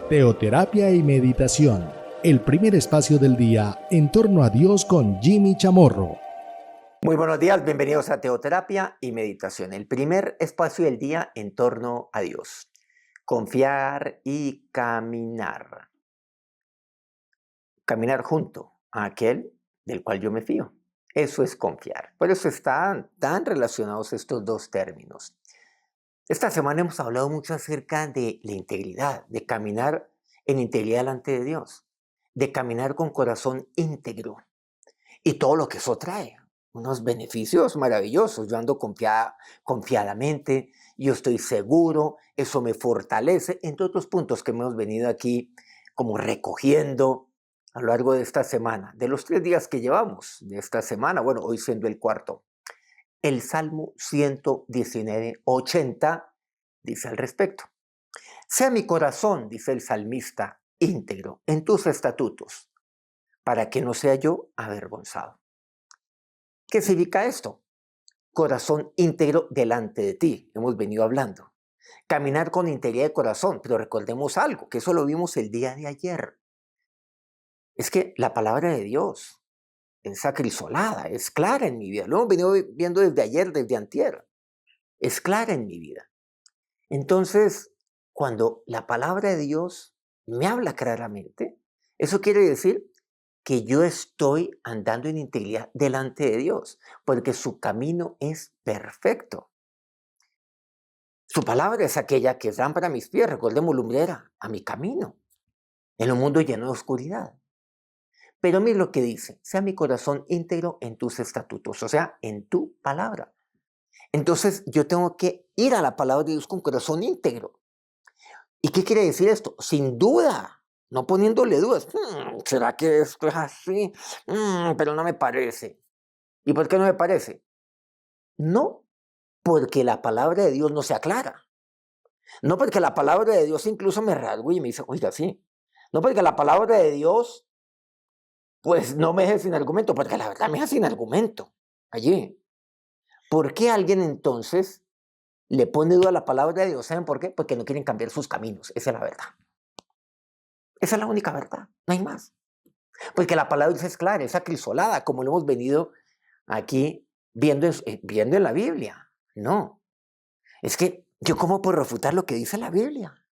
Teoterapia y meditación, el primer espacio del día en torno a Dios con Jimmy Chamorro. Muy buenos días, bienvenidos a Teoterapia y Meditación, el primer espacio del día en torno a Dios. Confiar y caminar. Caminar junto a aquel del cual yo me fío. Eso es confiar. Por eso están tan relacionados estos dos términos. Esta semana hemos hablado mucho acerca de la integridad, de caminar en integridad delante de Dios, de caminar con corazón íntegro y todo lo que eso trae. Unos beneficios maravillosos. Yo ando confiadamente, yo estoy seguro, eso me fortalece, entre otros puntos que hemos venido aquí como recogiendo a lo largo de esta semana, de los 3 días que llevamos de esta semana, bueno, hoy siendo el cuarto. El Salmo 119:80 dice al respecto: sea mi corazón, dice el salmista, íntegro en tus estatutos, para que no sea yo avergonzado. ¿Qué significa esto? Corazón íntegro delante de ti, hemos venido hablando. Caminar con integridad de corazón, pero recordemos algo, que eso lo vimos el día de ayer. Es que la palabra de Dios es acrisolada, es clara en mi vida. Lo hemos venido viendo desde ayer, desde antier. Es clara en mi vida. Entonces, cuando la palabra de Dios me habla claramente, eso quiere decir que yo estoy andando en integridad delante de Dios, porque su camino es perfecto. Su palabra es aquella que es lámpara a mis pies, recordemos, lumbrera a mi camino, en un mundo lleno de oscuridad. Pero mira lo que dice: sea mi corazón íntegro en tus estatutos, o sea, en tu palabra. Entonces yo tengo que ir a la palabra de Dios con corazón íntegro. ¿Y qué quiere decir esto? Sin duda, no poniéndole dudas. ¿Será que esto es así? Pero no me parece. ¿Y por qué no me parece? No porque la palabra de Dios no sea clara. No porque la palabra de Dios incluso me rasgue y me dice, oiga, sí. No porque la palabra de Dios pues no me deje sin argumento, porque la verdad me deja sin argumento allí. ¿Por qué alguien entonces le pone duda a la palabra de Dios? ¿Saben por qué? Porque no quieren cambiar sus caminos. Esa es la verdad. Esa es la única verdad, no hay más. Porque la palabra de Dios es clara, es acrisolada, como lo hemos venido aquí viendo en la Biblia. No, es que yo cómo puedo refutar lo que dice la Biblia.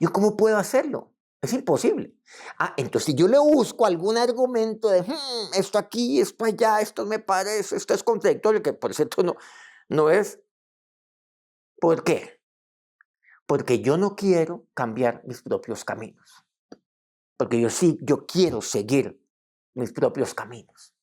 ¿Yo cómo puedo hacerlo? Es imposible. Entonces si yo le busco algún argumento de esto aquí, esto allá, esto me parece, esto es contradictorio, que por cierto no es. ¿Por qué? Porque yo no quiero cambiar mis propios caminos. Porque yo quiero seguir mis propios caminos.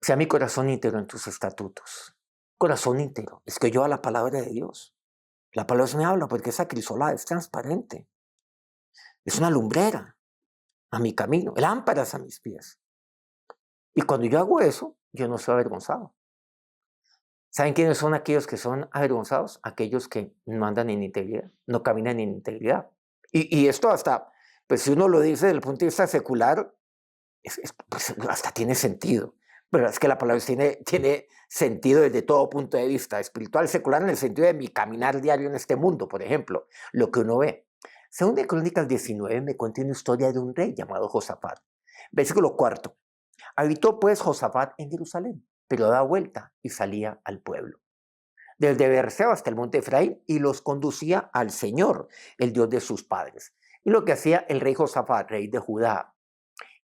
Sea mi corazón íntegro en tus estatutos. Corazón íntegro. Es que yo a la palabra de Dios. La palabra de Dios me habla porque es acrisolada, es transparente. Es una lumbrera a mi camino, lámparas a mis pies. Y cuando yo hago eso, yo no soy avergonzado. ¿Saben quiénes son aquellos que son avergonzados? Aquellos que no andan en integridad, no caminan en integridad. Y esto hasta, pues si uno lo dice desde el punto de vista secular, pues hasta tiene sentido. Pero es que la palabra tiene sentido desde todo punto de vista, espiritual, secular, en el sentido de mi caminar diario en este mundo, por ejemplo, lo que uno ve. Según de Crónicas 19 me cuenta una historia de un rey llamado Josafat. Versículo 4. Habitó pues Josafat en Jerusalén, pero daba vuelta y salía al pueblo, desde Beerseba hasta el monte Efraín, y los conducía al Señor, el Dios de sus padres. Y lo que hacía el rey Josafat, rey de Judá,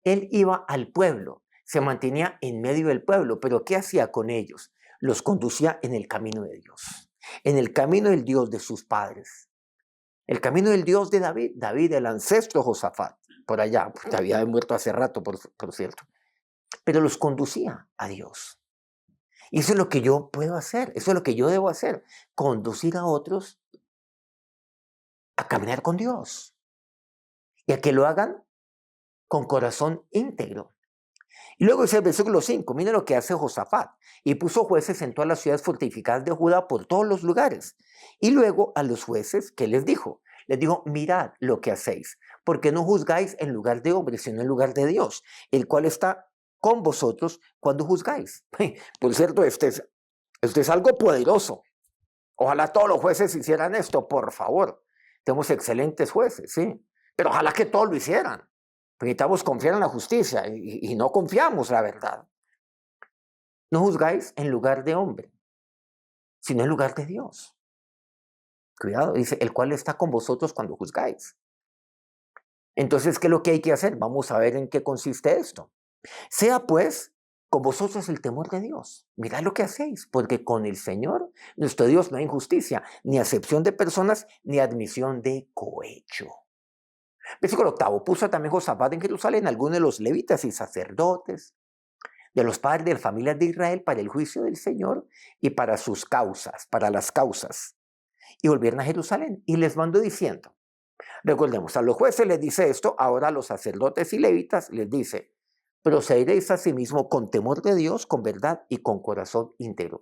él iba al pueblo, se mantenía en medio del pueblo, pero ¿qué hacía con ellos? Los conducía en el camino de Dios, en el camino del Dios de sus padres, el camino del Dios de David, el ancestro Josafat, por allá, porque había muerto hace rato, por cierto, pero los conducía a Dios. Y eso es lo que yo puedo hacer, eso es lo que yo debo hacer, conducir a otros a caminar con Dios y a que lo hagan con corazón íntegro. Y luego dice el versículo 5, mira lo que hace Josafat. Y puso jueces en todas las ciudades fortificadas de Judá por todos los lugares. Y luego a los jueces, ¿qué les dijo? Les dijo, mirad lo que hacéis, porque no juzgáis en lugar de hombres, sino en lugar de Dios, el cual está con vosotros cuando juzgáis. Por cierto, esto es algo poderoso. Ojalá todos los jueces hicieran esto, por favor. Tenemos excelentes jueces, sí. Pero ojalá que todos lo hicieran. Necesitamos confiar en la justicia y no confiamos, la verdad. No juzgáis en lugar de hombre, sino en lugar de Dios. Cuidado, dice, el cual está con vosotros cuando juzgáis. Entonces, ¿qué es lo que hay que hacer? Vamos a ver en qué consiste esto. Sea pues con vosotros el temor de Dios. Mirad lo que hacéis, porque con el Señor, nuestro Dios, no hay injusticia, ni acepción de personas, ni admisión de cohecho. Versículo 8. Puso también Josafat en Jerusalén algunos de los levitas y sacerdotes, de los padres de las familias de Israel, para el juicio del Señor y para sus causas, para las causas. Y volvieron a Jerusalén y les mandó diciendo, recordemos, a los jueces les dice esto, ahora a los sacerdotes y levitas les dice, procederéis a sí mismo con temor de Dios, con verdad y con corazón íntegro.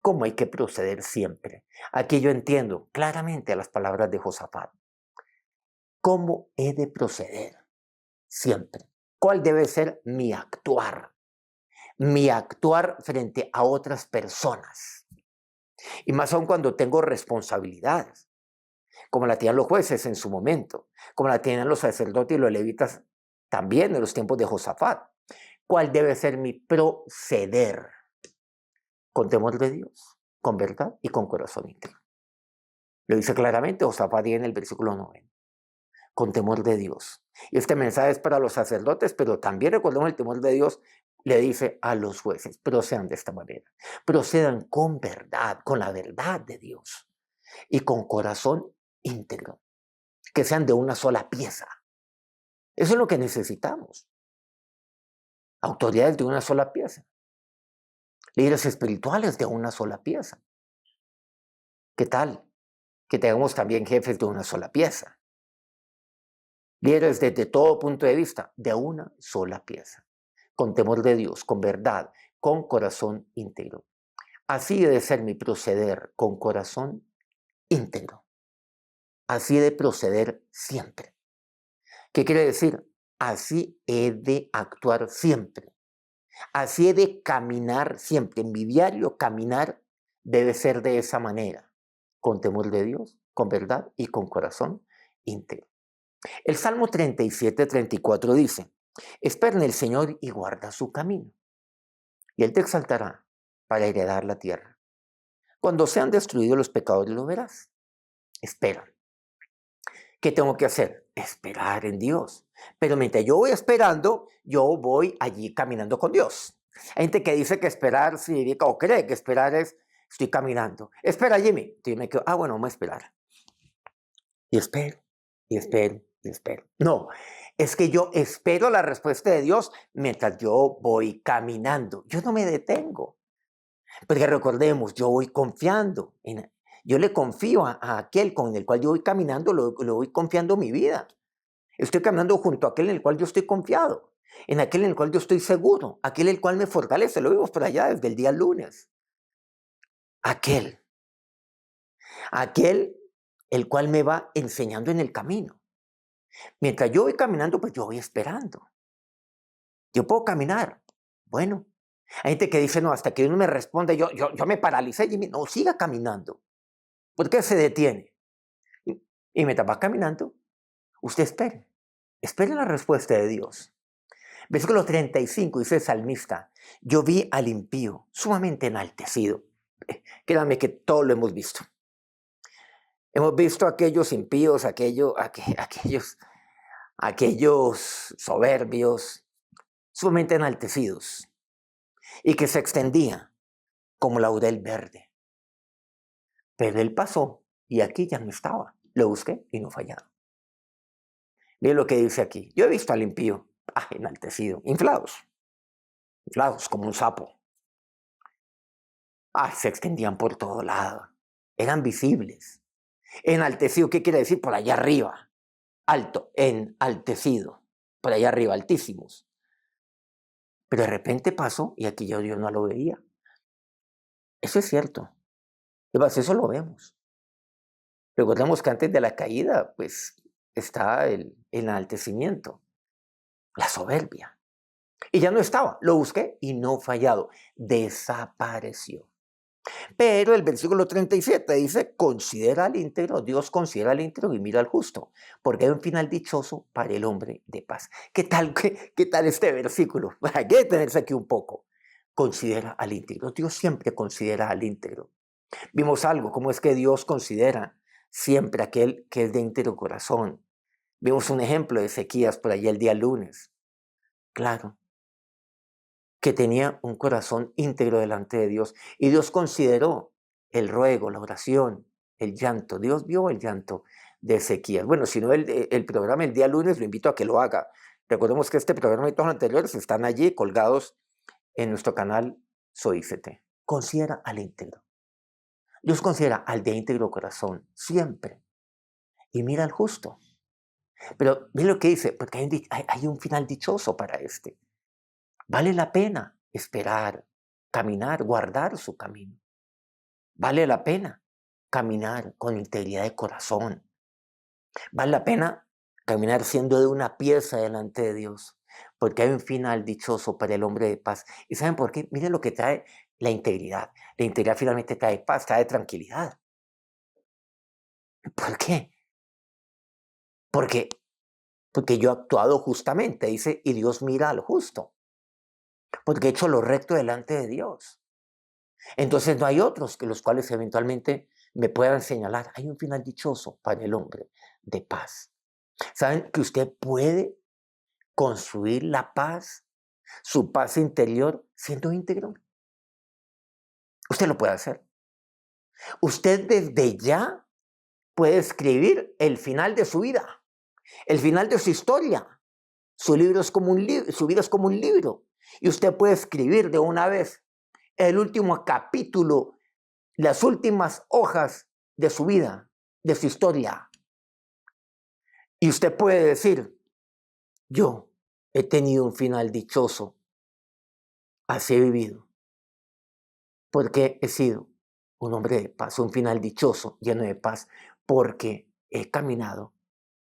¿Cómo hay que proceder siempre? Aquí yo entiendo claramente las palabras de Josafat. ¿Cómo he de proceder siempre? ¿Cuál debe ser mi actuar? Mi actuar frente a otras personas. Y más aún cuando tengo responsabilidades, como la tenían los jueces en su momento, como la tenían los sacerdotes y los levitas también en los tiempos de Josafat. ¿Cuál debe ser mi proceder? Con temor de Dios, con verdad y con corazón íntegro. Lo dice claramente Josafat en el versículo 9. Con temor de Dios. Y este mensaje es para los sacerdotes, pero también recordemos el temor de Dios le dice a los jueces, procedan de esta manera. Procedan con verdad, con la verdad de Dios y con corazón íntegro. Que sean de una sola pieza. Eso es lo que necesitamos. Autoridades de una sola pieza. Líderes espirituales de una sola pieza. ¿Qué tal? Que tengamos también jefes de una sola pieza. Líderes desde todo punto de vista, de una sola pieza. Con temor de Dios, con verdad, con corazón íntegro. Así debe ser mi proceder, con corazón íntegro. Así he de proceder siempre. ¿Qué quiere decir? Así he de actuar siempre. Así he de caminar siempre. En mi diario caminar debe ser de esa manera. Con temor de Dios, con verdad y con corazón íntegro. El Salmo 37-34 dice, espera en el Señor y guarda su camino, y Él te exaltará para heredar la tierra. Cuando sean destruidos los pecadores lo verás. Espera. ¿Qué tengo que hacer? Esperar en Dios. Pero mientras yo voy esperando, yo voy allí caminando con Dios. Hay gente que dice que esperar significa, o cree que esperar es, estoy caminando. Espera, Jimmy. Entonces yo me quedo, bueno, vamos a esperar. Y espero, y espero, y espero. No, es que yo espero la respuesta de Dios mientras yo voy caminando. Yo no me detengo. Porque recordemos, yo voy confiando. Yo le confío a aquel con el cual yo voy caminando, lo voy confiando mi vida. Estoy caminando junto a aquel en el cual yo estoy confiado. En aquel en el cual yo estoy seguro. Aquel en el cual me fortalece. Lo vimos por allá desde el día lunes. Aquel el cual me va enseñando en el camino. Mientras yo voy caminando, pues yo voy esperando. Yo puedo caminar. Bueno, hay gente que dice, no, hasta que uno me responde, yo me paralicé. Y no, siga caminando. ¿Por qué se detiene? Y mientras va caminando, usted espere. Espere la respuesta de Dios. Versículo 35 dice el salmista, yo vi al impío sumamente enaltecido. Créanme que todo lo hemos visto. Hemos visto a aquellos impíos, aquellos soberbios, sumamente enaltecidos, y que se extendía como laurel verde. Pero él pasó y aquí ya no estaba. Lo busqué y no fallaba. Miren lo que dice aquí. Yo he visto al impío, enaltecido, inflados como un sapo. Se extendían por todo lado. Eran visibles. Enaltecido, ¿qué quiere decir? Por allá arriba. Alto, enaltecido. Por allá arriba, altísimos. Pero de repente pasó y aquí yo no lo veía. Eso es cierto. Además, eso lo vemos. Recordemos que antes de la caída, pues, está el enaltecimiento, la soberbia. Y ya no estaba. Lo busqué y no fallado. Desapareció. Pero el versículo 37 dice, considera al íntegro, Dios considera al íntegro y mira al justo, porque hay un final dichoso para el hombre de paz. ¿Qué tal este versículo? Hay que detenerse aquí un poco. Considera al íntegro. Dios siempre considera al íntegro. Vimos algo, cómo es que Dios considera siempre aquel que es de íntegro corazón. Vimos un ejemplo de Ezequías por allá el día lunes. Claro, que tenía un corazón íntegro delante de Dios. Y Dios consideró el ruego, la oración, el llanto. Dios vio el llanto de Ezequías. Bueno, si no el programa el día lunes, lo invito a que lo haga. Recordemos que este programa y todos los anteriores están allí colgados en nuestro canal Soy ICT. Considera al íntegro. Dios considera al de íntegro corazón, siempre. Y mira al justo. Pero mira lo que dice, porque hay un final dichoso para este. Vale la pena esperar, caminar, guardar su camino. Vale la pena caminar con integridad de corazón. Vale la pena caminar siendo de una pieza delante de Dios, porque hay un final dichoso para el hombre de paz. ¿Y saben por qué? Miren lo que trae la integridad. La integridad finalmente trae paz, trae tranquilidad. ¿Por qué? Porque, porque yo he actuado justamente, dice, y Dios mira al justo. Porque he hecho lo recto delante de Dios. Entonces no hay otros que los cuales eventualmente me puedan señalar. Hay un final dichoso para el hombre de paz. ¿Saben que usted puede construir la paz, su paz interior, siendo íntegro? Usted lo puede hacer. Usted desde ya puede escribir el final de su vida, el final de su historia. Su libro es como un libro, su vida es como un libro. Y usted puede escribir de una vez el último capítulo, las últimas hojas de su vida, de su historia. Y usted puede decir, yo he tenido un final dichoso, así he vivido, porque he sido un hombre de paz, un final dichoso, lleno de paz, porque he caminado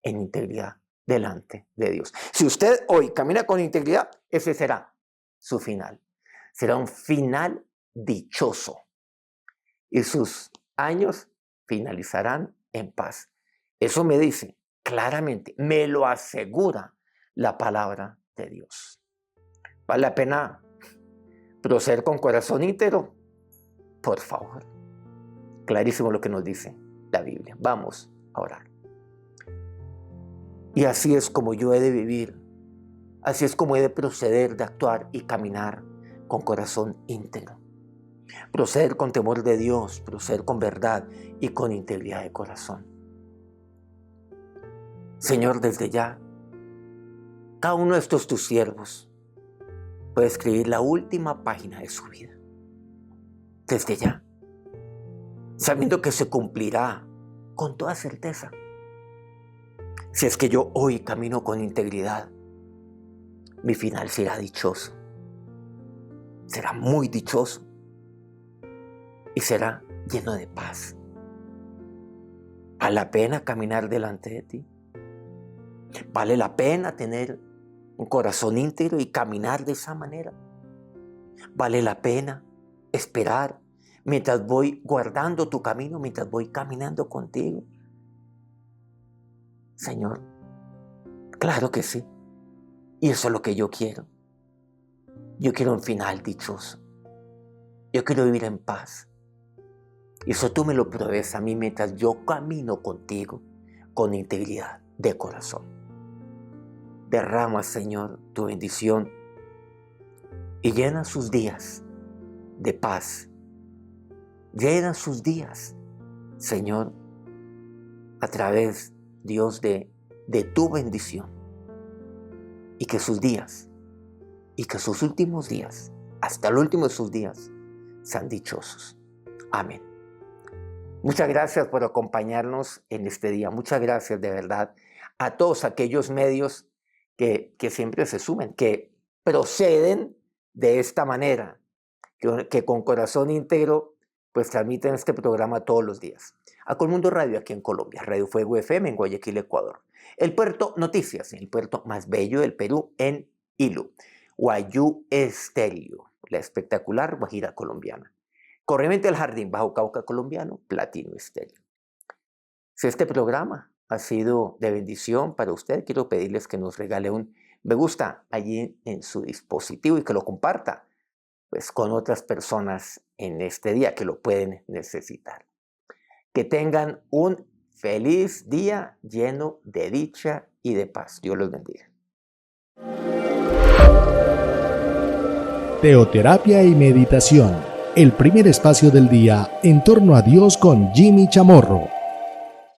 en integridad delante de Dios. Si usted hoy camina con integridad, ese será su final. Será un final dichoso. Y sus años finalizarán en paz. Eso me dice claramente, me lo asegura la palabra de Dios. ¿Vale la pena proceder con corazón íntegro? Por favor. Clarísimo lo que nos dice la Biblia. Vamos a orar. Y así es como yo he de vivir. Así es como he de proceder, de actuar y caminar con corazón íntegro. Proceder con temor de Dios, proceder con verdad y con integridad de corazón. Señor, desde ya, cada uno de estos tus siervos puede escribir la última página de su vida. Desde ya, sabiendo que se cumplirá con toda certeza. Si es que yo hoy camino con integridad, mi final será dichoso. Será muy dichoso. Y será lleno de paz. ¿Vale la pena caminar delante de ti? ¿Vale la pena tener un corazón íntegro y caminar de esa manera? ¿Vale la pena esperar mientras voy guardando tu camino, mientras voy caminando contigo? Señor, claro que sí. Y eso es lo que yo quiero. Yo quiero un final dichoso. Yo quiero vivir en paz. Y eso tú me lo provees a mí mientras yo camino contigo con integridad de corazón. Derrama, Señor, tu bendición y llena sus días de paz. Llena sus días, Señor, a través, Dios, de tu bendición. Y que sus días, y que sus últimos días, hasta el último de sus días, sean dichosos. Amén. Muchas gracias por acompañarnos en este día. Muchas gracias de verdad a todos aquellos medios que siempre se sumen, que proceden de esta manera, que con corazón íntegro pues transmiten este programa todos los días. A Colmundo Radio aquí en Colombia, Radio Fuego FM en Guayaquil, Ecuador. El Puerto Noticias, el puerto más bello del Perú, en Ilu. Guayú Estéreo, la espectacular Guajira colombiana. Corriente del Jardín, Bajo Cauca Colombiano, Platino Estéreo. Si este programa ha sido de bendición para usted, quiero pedirles que nos regale un me gusta allí en su dispositivo y que lo comparta pues, con otras personas en este día que lo pueden necesitar. Que tengan un feliz día lleno de dicha y de paz. Dios los bendiga. Teoterapia y meditación, el primer espacio del día en torno a Dios con Jimmy Chamorro.